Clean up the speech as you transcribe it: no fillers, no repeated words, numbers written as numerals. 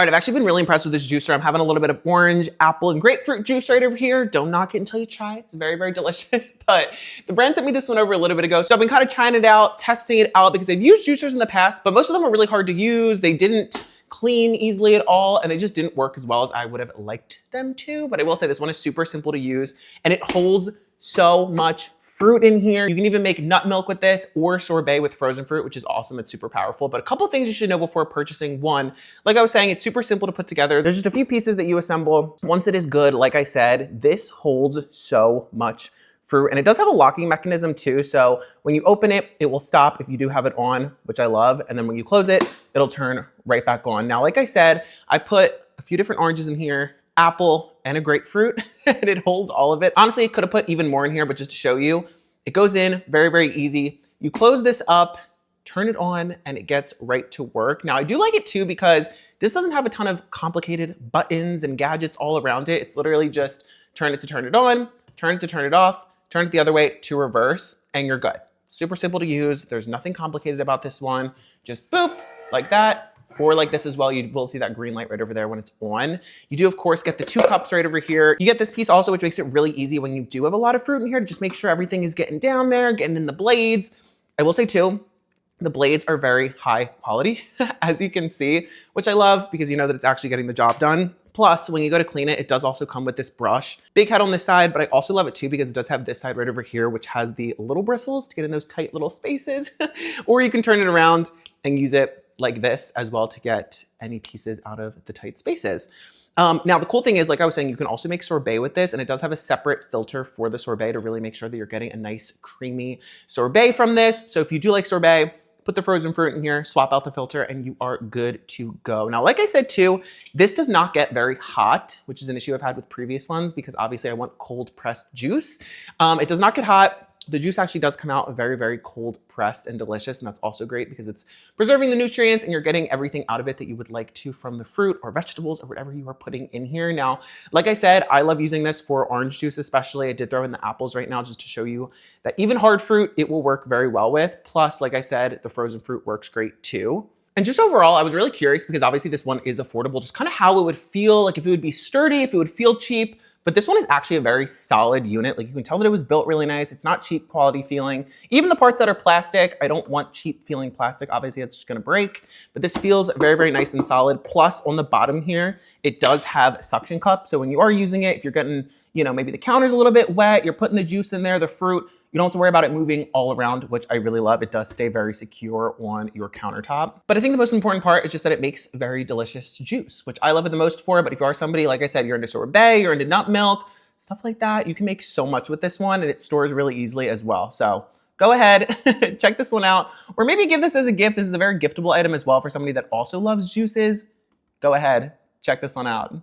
All right, I've actually been really impressed with this juicer. I'm having a little bit of orange, apple, and grapefruit juice right over here. Don't knock it until you try it. It's very, very delicious. But the brand sent me this one over a little bit ago. So I've been kind of trying it out, testing it out, because I've used juicers in the past, but most of them are really hard to use. They didn't clean easily at all, and they just didn't work as well as I would have liked them to. But I will say this one is super simple to use, and it holds so much fruit in here. You can even make nut milk with this or sorbet with frozen fruit, which is awesome. It's super powerful. But a couple of things you should know before purchasing. One, like I was saying, it's super simple to put together. There's just a few pieces that you assemble. Once it is good, like I said, this holds so much fruit, and it does have a locking mechanism too. So when you open it, it will stop if you do have it on, which I love. And then when you close it, it'll turn right back on. Now, like I said, I put a few different oranges in here, apple, and a grapefruit, and it holds all of it. Honestly, I could have put even more in here, but just to show you, it goes in very, very easy. You close this up, turn it on, and it gets right to work. Now, I do like it too because this doesn't have a ton of complicated buttons and gadgets all around it. It's literally just turn it to turn it on, turn it to turn it off, turn it the other way to reverse, and you're good. Super simple to use. There's nothing complicated about this one. Just boop, like that. Or like this as well. You will see that green light right over there when it's on. You do, of course, get the 2 cups right over here. You get this piece also, which makes it really easy when you do have a lot of fruit in here to just make sure everything is getting down there, getting in the blades. I will say too, the blades are very high quality, as you can see, which I love because you know that it's actually getting the job done. Plus, when you go to clean it, it does also come with this brush. Big head on this side, but I also love it too because it does have this side right over here, which has the little bristles to get in those tight little spaces. Or you can turn it around and use it like this as well to get any pieces out of the tight spaces. Now, the cool thing is, like I was saying, you can also make sorbet with this, and it does have a separate filter for the sorbet to really make sure that you're getting a nice creamy sorbet from this. So if you do like sorbet, put the frozen fruit in here, swap out the filter, and you are good to go. Now, like I said too, this does not get very hot, which is an issue I've had with previous ones because obviously I want cold pressed juice. It does not get hot. The juice actually does come out very, very cold pressed and delicious. And that's also great because it's preserving the nutrients and you're getting everything out of it that you would like to from the fruit or vegetables or whatever you are putting in here. Now, like I said, I love using this for orange juice, especially. I did throw in the apples right now just to show you that even hard fruit, it will work very well with. Plus, like I said, the frozen fruit works great too. And just overall, I was really curious because obviously this one is affordable, just kind of how it would feel, like if it would be sturdy, if it would feel cheap. But this one is actually a very solid unit. Like you can tell that it was built really nice. It's not cheap quality feeling. Even the parts that are plastic, I don't want cheap feeling plastic. Obviously it's just gonna break, but this feels very, very nice and solid. Plus on the bottom here, it does have a suction cup. So when you are using it, if you're getting, you know, maybe the counter's a little bit wet, you're putting the juice in there, the fruit, you don't have to worry about it moving all around, which I really love. It does stay very secure on your countertop. But I think the most important part is just that it makes very delicious juice, which I love it the most for. But if you are somebody, like I said, you're into sorbet, you're into nut milk, stuff like that, you can make so much with this one and it stores really easily as well. So go ahead, check this one out, or maybe give this as a gift. This is a very giftable item as well for somebody that also loves juices. Go ahead, check this one out.